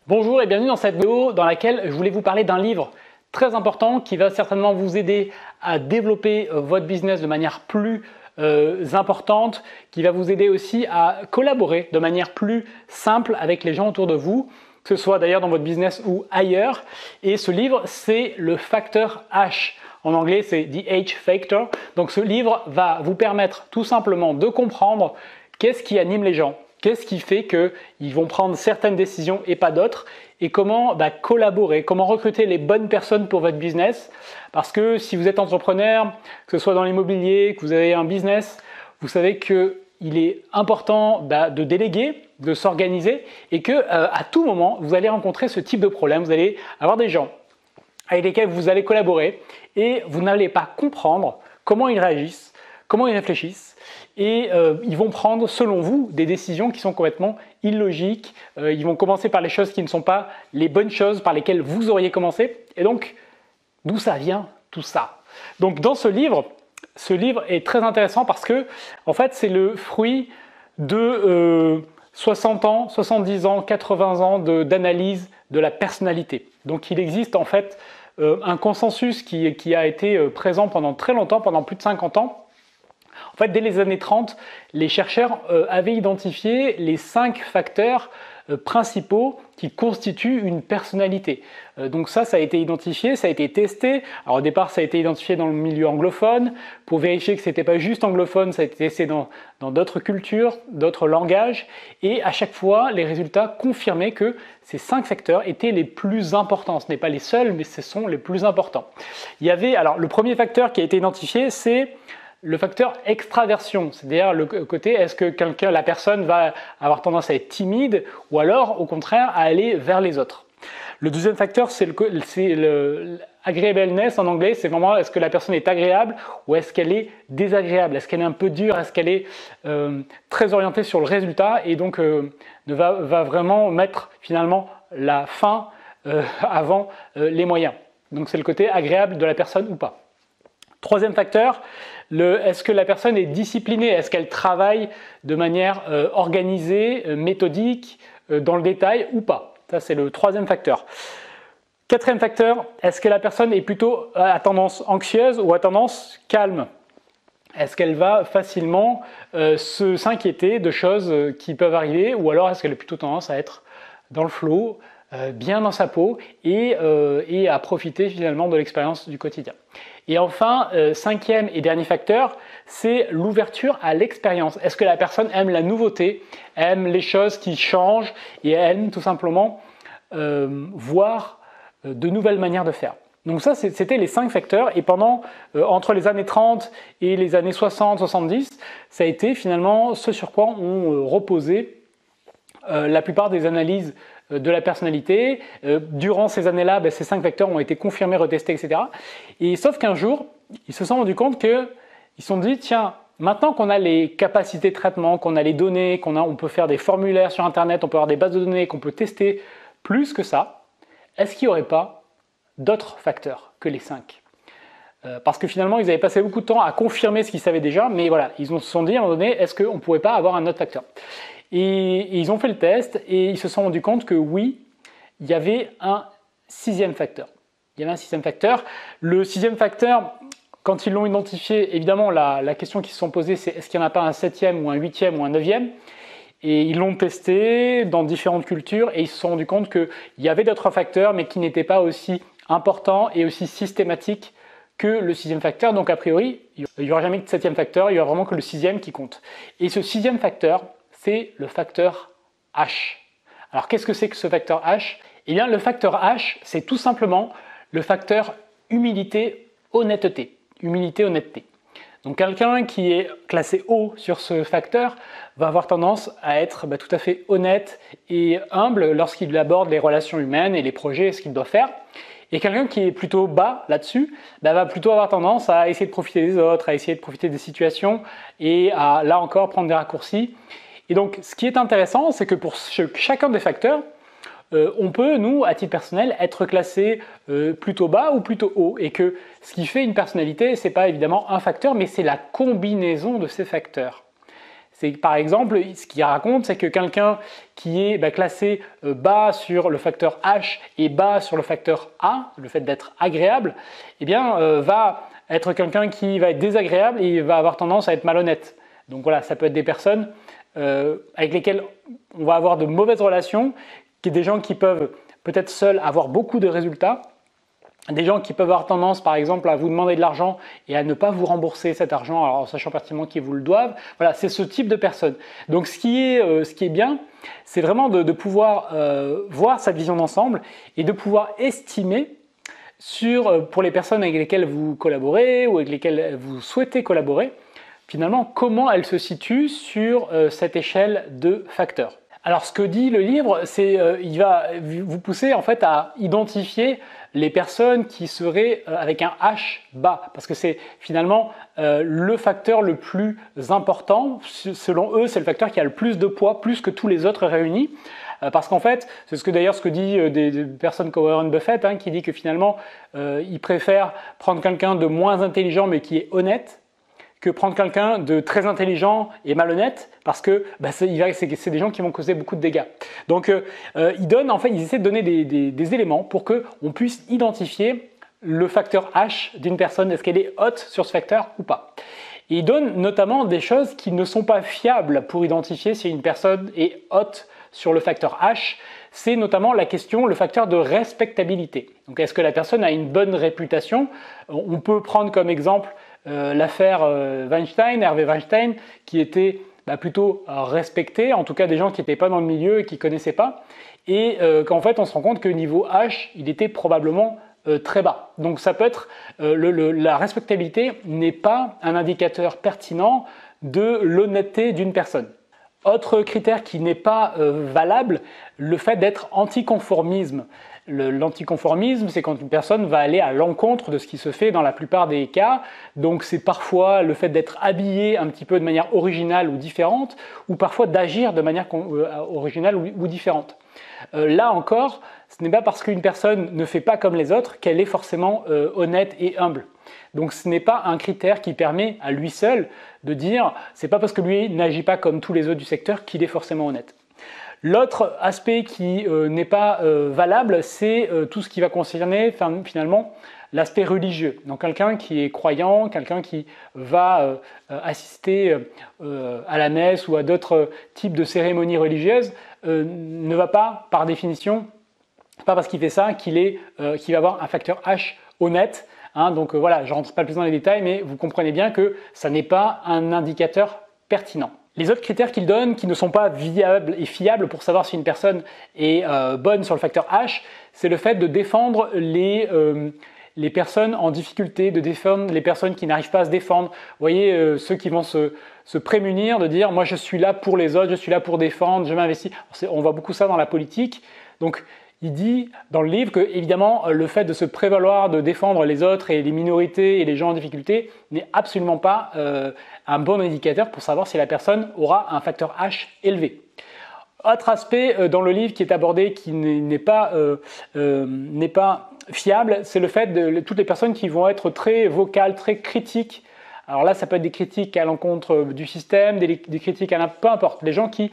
Bonjour et bienvenue dans cette vidéo dans laquelle je voulais vous parler d'un livre très important qui va certainement vous aider à développer votre business de manière plus importante, qui va vous aider aussi à collaborer de manière plus simple avec les gens autour de vous, que ce soit d'ailleurs dans votre business ou ailleurs. Et ce livre, c'est le facteur H. En anglais, c'est The H Factor. Donc ce livre va vous permettre tout simplement de comprendre qu'est-ce qui anime les gens. Qu'est-ce qui fait qu'ils vont prendre certaines décisions et pas d'autres? Et comment collaborer, comment recruter les bonnes personnes pour votre business? Parce que si vous êtes entrepreneur, que ce soit dans l'immobilier, que vous avez un business, vous savez qu'il est important de déléguer, de s'organiser et qu'à tout moment, vous allez rencontrer ce type de problème. Vous allez avoir des gens avec lesquels vous allez collaborer et vous n'allez pas comprendre comment ils réagissent, comment ils réfléchissent. Et ils vont prendre, selon vous, des décisions qui sont complètement illogiques. Ils vont commencer par les choses qui ne sont pas les bonnes choses par lesquelles vous auriez commencé. Et donc, d'où ça vient tout ça? Donc, dans ce livre est très intéressant parce que, en fait, c'est le fruit de 60 ans, 70 ans, 80 ans d'analyse de la personnalité. Donc, il existe en fait un consensus qui a été présent pendant très longtemps, pendant plus de 50 ans. En fait, dès les années 30, les chercheurs avaient identifié les 5 facteurs principaux qui constituent une personnalité. Donc ça a été identifié, ça a été testé. Alors au départ, ça a été identifié dans le milieu anglophone. Pour vérifier que ce n'était pas juste anglophone, ça a été testé dans d'autres cultures, d'autres langages. Et à chaque fois, les résultats confirmaient que ces 5 facteurs étaient les plus importants. Ce n'est pas les seuls, mais ce sont les plus importants. Alors le premier facteur qui a été identifié, c'est le facteur extraversion, c'est-à-dire le côté est-ce que la personne va avoir tendance à être timide ou alors au contraire à aller vers les autres. Le deuxième facteur, c'est l'agreeableness en anglais, c'est vraiment est-ce que la personne est agréable ou est-ce qu'elle est désagréable, est-ce qu'elle est un peu dure, est-ce qu'elle est très orientée sur le résultat et donc va vraiment mettre finalement la fin avant les moyens. Donc c'est le côté agréable de la personne ou pas. Troisième facteur, est-ce que la personne est disciplinée? Est-ce qu'elle travaille de manière organisée, méthodique, dans le détail ou pas? Ça, c'est le troisième facteur. Quatrième facteur, est-ce que la personne est plutôt à tendance anxieuse ou à tendance calme? Est-ce qu'elle va facilement s'inquiéter de choses qui peuvent arriver ou alors est-ce qu'elle a plutôt tendance à être dans le flow, bien dans sa peau et à profiter finalement de l'expérience du quotidien? Et enfin, cinquième et dernier facteur, c'est l'ouverture à l'expérience. Est-ce que la personne aime la nouveauté, aime les choses qui changent et aime tout simplement voir de nouvelles manières de faire? Donc ça, c'était les 5 facteurs et entre les années 30 et les années 60-70, ça a été finalement ce sur quoi ont reposé la plupart des analyses de la personnalité. Durant ces années-là, ces 5 facteurs ont été confirmés, retestés, etc. Et sauf qu'un jour, ils se sont rendus compte qu'ils se sont dit, tiens, maintenant qu'on a les capacités de traitement, qu'on a les données, on peut faire des formulaires sur Internet, on peut avoir des bases de données, qu'on peut tester plus que ça, est-ce qu'il n'y aurait pas d'autres facteurs que les 5? Parce que finalement, ils avaient passé beaucoup de temps à confirmer ce qu'ils savaient déjà, mais voilà, ils se sont dit à un moment donné, est-ce qu'on ne pourrait pas avoir un autre facteur? Et ils ont fait le test et ils se sont rendus compte que oui, il y avait un 6e facteur. Il y avait un 6e facteur. Le 6e facteur, quand ils l'ont identifié, évidemment, la question qu'ils se sont posée, c'est est-ce qu'il n'y en a pas un 7e ou un 8e ou un 9e? Et ils l'ont testé dans différentes cultures et ils se sont rendus compte qu'il y avait d'autres facteurs, mais qui n'étaient pas aussi importants et aussi systématiques que le 6e facteur. Donc a priori, il n'y aura jamais de 7e facteur, il n'y aura vraiment que le 6e qui compte. Et ce 6e facteur, c'est le facteur H. Alors qu'est-ce que c'est que ce facteur H? Eh bien le facteur H, c'est tout simplement le facteur humilité, honnêteté. Humilité, honnêteté. Donc quelqu'un qui est classé haut sur ce facteur va avoir tendance à être tout à fait honnête et humble lorsqu'il aborde les relations humaines et les projets et ce qu'il doit faire. Et quelqu'un qui est plutôt bas là-dessus va plutôt avoir tendance à essayer de profiter des autres, à essayer de profiter des situations et à là encore prendre des raccourcis. Et donc, ce qui est intéressant, c'est que pour chacun des facteurs, on peut, nous, à titre personnel, être classé plutôt bas ou plutôt haut. Et que ce qui fait une personnalité, ce n'est pas évidemment un facteur, mais c'est la combinaison de ces facteurs. C'est par exemple, ce qu'il raconte, c'est que quelqu'un qui est classé bas sur le facteur H et bas sur le facteur A, le fait d'être agréable, eh bien, va être quelqu'un qui va être désagréable et va avoir tendance à être malhonnête. Donc voilà, ça peut être des personnes avec lesquelles on va avoir de mauvaises relations, des gens qui peuvent peut-être seuls avoir beaucoup de résultats, des gens qui peuvent avoir tendance, par exemple, à vous demander de l'argent et à ne pas vous rembourser cet argent, alors en sachant pertinemment qu'ils vous le doivent. Voilà, c'est ce type de personnes. Donc, ce qui est bien, c'est vraiment de pouvoir voir cette vision d'ensemble et de pouvoir estimer pour les personnes avec lesquelles vous collaborez ou avec lesquelles vous souhaitez collaborer, finalement, comment elles se situent sur cette échelle de facteurs. Alors, ce que dit le livre, c'est il va vous pousser en fait à identifier les personnes qui seraient avec un H bas, parce que c'est finalement le facteur le plus important. Selon eux, c'est le facteur qui a le plus de poids, plus que tous les autres réunis. Parce qu'en fait, c'est ce que dit des personnes comme Warren Buffett, qui dit que finalement, il préfère prendre quelqu'un de moins intelligent mais qui est honnête, que prendre quelqu'un de très intelligent et malhonnête, parce que c'est des gens qui vont causer beaucoup de dégâts. Donc, ils essaient de donner des éléments pour qu'on puisse identifier le facteur H d'une personne. Est-ce qu'elle est haute sur ce facteur ou pas? Et ils donnent notamment des choses qui ne sont pas fiables pour identifier si une personne est haute sur le facteur H. C'est notamment le facteur de respectabilité. Donc, est-ce que la personne a une bonne réputation? On peut prendre comme exemple l'affaire Hervé Weinstein, qui était plutôt respecté, en tout cas des gens qui n'étaient pas dans le milieu et qui ne connaissaient pas, et qu'en fait on se rend compte que niveau H, il était probablement très bas. Donc ça peut être, la respectabilité n'est pas un indicateur pertinent de l'honnêteté d'une personne. Autre critère qui n'est pas valable, le fait d'être anticonformisme. L'anticonformisme, c'est quand une personne va aller à l'encontre de ce qui se fait dans la plupart des cas. Donc c'est parfois le fait d'être habillé un petit peu de manière originale ou différente, ou parfois d'agir de manière originale ou différente. Là encore, ce n'est pas parce qu'une personne ne fait pas comme les autres qu'elle est forcément honnête et humble. Donc ce n'est pas un critère qui permet à lui seul de dire c'est pas parce que lui n'agit pas comme tous les autres du secteur qu'il est forcément honnête. L'autre aspect qui n'est pas valable, c'est tout ce qui va concerner finalement l'aspect religieux. Donc quelqu'un qui est croyant, quelqu'un qui va assister à la messe ou à d'autres types de cérémonies religieuses ne va pas, par définition, pas parce qu'il fait ça qu'il va avoir un facteur H honnête. Donc voilà, je ne rentre pas plus dans les détails, mais vous comprenez bien que ça n'est pas un indicateur pertinent. Les autres critères qu'il donne qui ne sont pas viables et fiables pour savoir si une personne est bonne sur le facteur H, c'est le fait de défendre les personnes en difficulté, de défendre les personnes qui n'arrivent pas à se défendre. Vous voyez, ceux qui vont se prémunir, de dire « moi je suis là pour les autres, je suis là pour défendre, je m'investis ». On voit beaucoup ça dans la politique. Donc, il dit dans le livre que, évidemment, le fait de se prévaloir de défendre les autres et les minorités et les gens en difficulté n'est absolument pas un bon indicateur pour savoir si la personne aura un facteur H élevé. Autre aspect dans le livre qui est abordé qui n'est pas fiable, c'est le fait de toutes les personnes qui vont être très vocales, très critiques. Alors là, ça peut être des critiques à l'encontre du système, des critiques à peu importe. Les gens qui,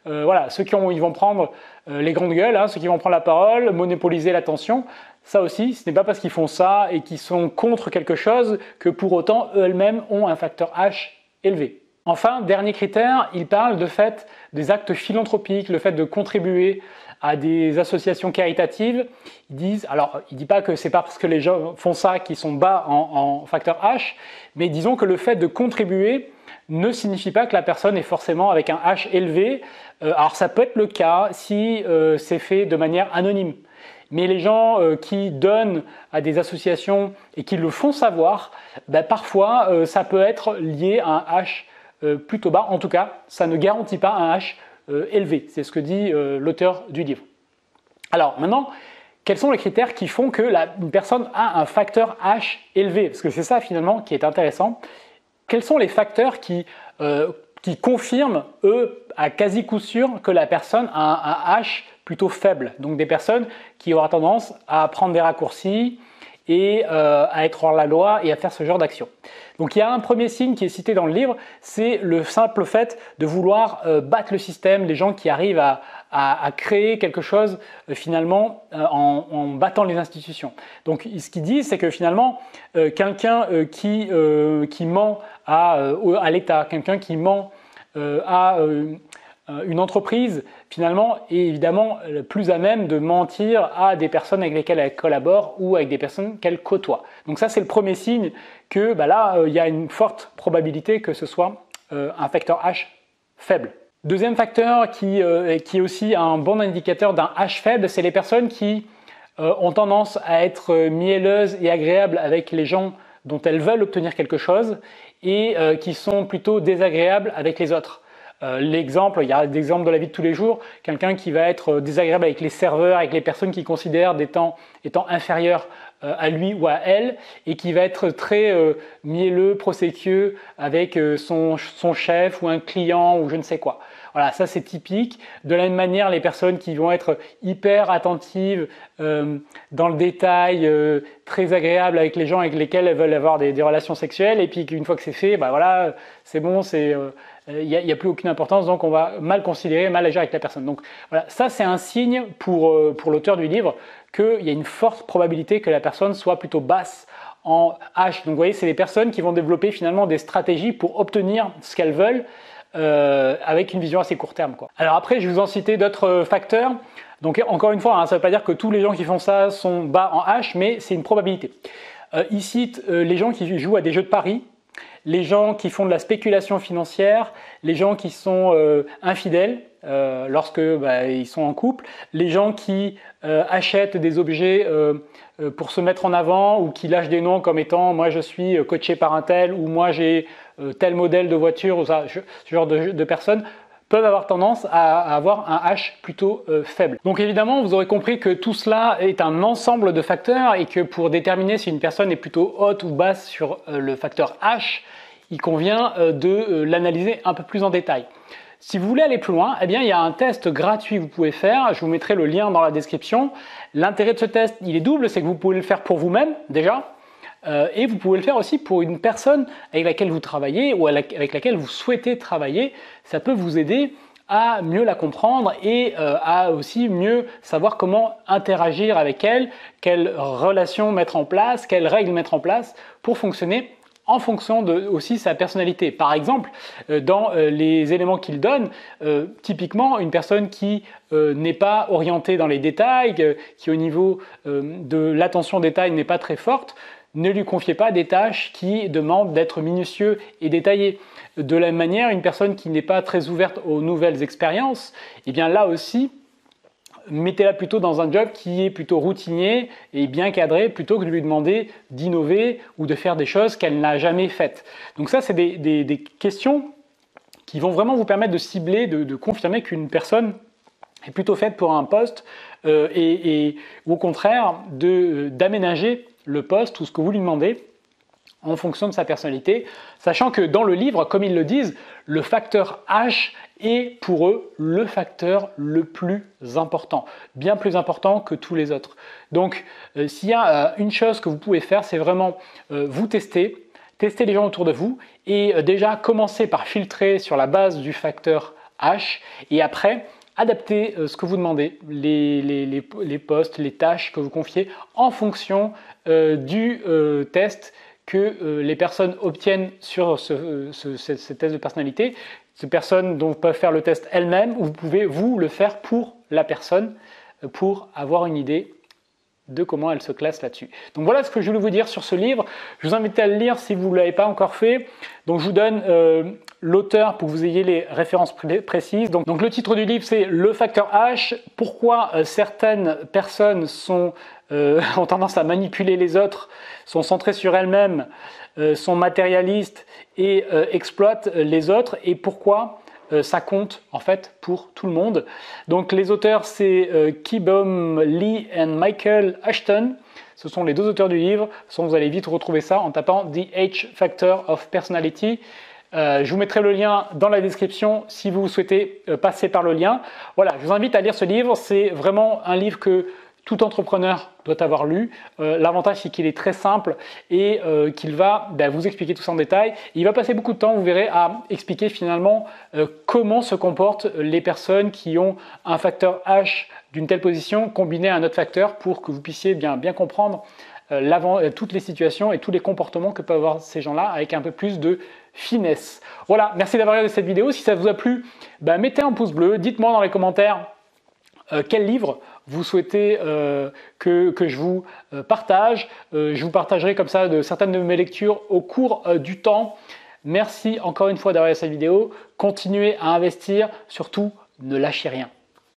ils vont prendre les grandes gueules, ceux qui vont prendre la parole, monopoliser l'attention. Ça aussi, ce n'est pas parce qu'ils font ça et qu'ils sont contre quelque chose que pour autant, eux-mêmes ont un facteur H élevé. Enfin, dernier critère, il parle de fait des actes philanthropiques, le fait de contribuer à des associations caritatives. Il ne dit pas que c'est pas parce que les gens font ça qu'ils sont bas en facteur H, mais disons que le fait de contribuer ne signifie pas que la personne est forcément avec un H élevé. Alors ça peut être le cas si c'est fait de manière anonyme. Mais les gens qui donnent à des associations et qui le font savoir, parfois ça peut être lié à un H plutôt bas. En tout cas, ça ne garantit pas un H élevé. C'est ce que dit l'auteur du livre. Alors maintenant, quels sont les critères qui font que une personne a un facteur H élevé? Parce que c'est ça finalement qui est intéressant. Quels sont les facteurs qui confirment, eux, à quasi coup sûr, que la personne a un H plutôt faible? Donc des personnes qui auront tendance à prendre des raccourcis et à être hors la loi et à faire ce genre d'action. Donc il y a un premier signe qui est cité dans le livre, c'est le simple fait de vouloir battre le système, les gens qui arrivent à créer quelque chose finalement en battant les institutions. Donc ce qu'il dit, c'est que finalement quelqu'un qui ment à l'État, quelqu'un qui ment à une entreprise finalement est évidemment plus à même de mentir à des personnes avec lesquelles elle collabore ou avec des personnes qu'elle côtoie. Donc ça c'est le premier signe que là il y a une forte probabilité que ce soit un facteur H faible. Deuxième facteur qui est aussi un bon indicateur d'un H faible, c'est les personnes qui ont tendance à être mielleuses et agréables avec les gens dont elles veulent obtenir quelque chose et qui sont plutôt désagréables avec les autres. L'exemple, il y a des exemples de la vie de tous les jours, quelqu'un qui va être désagréable avec les serveurs, avec les personnes qu'il considère étant inférieures à lui ou à elle, et qui va être très mielleux, procéquieux avec son chef ou un client ou je ne sais quoi. Voilà, ça c'est typique. De la même manière, les personnes qui vont être hyper attentives dans le détail, très agréables avec les gens avec lesquels elles veulent avoir des relations sexuelles, et puis qu'une fois que c'est fait, voilà, c'est bon, il n'y a plus aucune importance, donc on va mal considérer, mal agir avec la personne. Donc voilà, ça c'est un signe pour l'auteur du livre qu'il y a une forte probabilité que la personne soit plutôt basse en H. Donc vous voyez, c'est des personnes qui vont développer finalement des stratégies pour obtenir ce qu'elles veulent avec une vision assez court terme, quoi. Alors après, je vais vous en citer d'autres facteurs. Donc encore une fois, ça ne veut pas dire que tous les gens qui font ça sont bas en H, mais c'est une probabilité. Il cite les gens qui jouent à des jeux de paris, les gens qui font de la spéculation financière, les gens qui sont infidèles lorsque ils sont en couple, les gens qui achètent des objets pour se mettre en avant ou qui lâchent des noms comme étant moi je suis coaché par un tel ou moi j'ai tel modèle de voiture, ou ça, ce genre de personnes peuvent avoir tendance à avoir un H plutôt faible. Donc évidemment, vous aurez compris que tout cela est un ensemble de facteurs et que pour déterminer si une personne est plutôt haute ou basse sur le facteur H, il convient de l'analyser un peu plus en détail. Si vous voulez aller plus loin, eh bien, il y a un test gratuit que vous pouvez faire. Je vous mettrai le lien dans la description. L'intérêt de ce test, il est double, c'est que vous pouvez le faire pour vous-même déjà. Et vous pouvez le faire aussi pour une personne avec laquelle vous travaillez ou avec laquelle vous souhaitez travailler. Ça peut vous aider à mieux la comprendre et à aussi mieux savoir comment interagir avec elle, quelles relations mettre en place, quelles règles mettre en place pour fonctionner en fonction de aussi sa personnalité. Par exemple, dans les éléments qu'il donne, typiquement une personne qui n'est pas orientée dans les détails, qui au niveau de l'attention aux détails n'est pas très forte, ne lui confiez pas des tâches qui demandent d'être minutieux et détaillé. De la même manière, une personne qui n'est pas très ouverte aux nouvelles expériences, eh bien là aussi, mettez-la plutôt dans un job qui est plutôt routinier et bien cadré plutôt que de lui demander d'innover ou de faire des choses qu'elle n'a jamais faites. Donc ça, c'est des questions qui vont vraiment vous permettre de cibler, de confirmer qu'une personne est plutôt faite pour un poste ou au contraire d'aménager le poste ou ce que vous lui demandez en fonction de sa personnalité, sachant que dans le livre, comme ils le disent, le facteur H est pour eux le facteur le plus important, bien plus important que tous les autres. Donc s'il y a une chose que vous pouvez faire, c'est vraiment vous tester les gens autour de vous et déjà commencer par filtrer sur la base du facteur H et après adapter ce que vous demandez, les postes, les tâches que vous confiez en fonction du test que les personnes obtiennent sur ce test de personnalité. Ces personnes dont peuvent faire le test elles-mêmes ou vous pouvez vous le faire pour la personne pour avoir une idée de comment elle se classe là-dessus. Donc voilà ce que je voulais vous dire sur ce livre. Je vous invite à le lire si vous ne l'avez pas encore fait. Donc je vous donne l'auteur pour que vous ayez les références précises. Donc le titre du livre c'est Le facteur H. Pourquoi certaines personnes ont tendance à manipuler les autres, sont centrées sur elles-mêmes, sont matérialistes et exploitent les autres et pourquoi ça compte en fait pour tout le monde. Donc les auteurs c'est Ki-Bom Lee et Michael Ashton. Ce sont les deux auteurs du livre. Vous allez vite retrouver ça en tapant The H Factor of Personality. Je vous mettrai le lien dans la description si vous souhaitez passer par le lien. Voilà, je vous invite à lire ce livre. C'est vraiment un livre que tout entrepreneur doit avoir lu. L'avantage, c'est qu'il est très simple et qu'il va vous expliquer tout ça en détail. Il va passer beaucoup de temps, vous verrez, à expliquer finalement comment se comportent les personnes qui ont un facteur H d'une telle position combiné à un autre facteur pour que vous puissiez bien comprendre toutes les situations et tous les comportements que peuvent avoir ces gens-là avec un peu plus de finesse. Voilà, merci d'avoir regardé cette vidéo. Si ça vous a plu, mettez un pouce bleu, dites-moi dans les commentaires quel livre vous souhaitez que je vous partage. Je vous partagerai comme ça certaines de mes lectures au cours du temps. Merci encore une fois d'avoir regardé cette vidéo. Continuez à investir, surtout ne lâchez rien.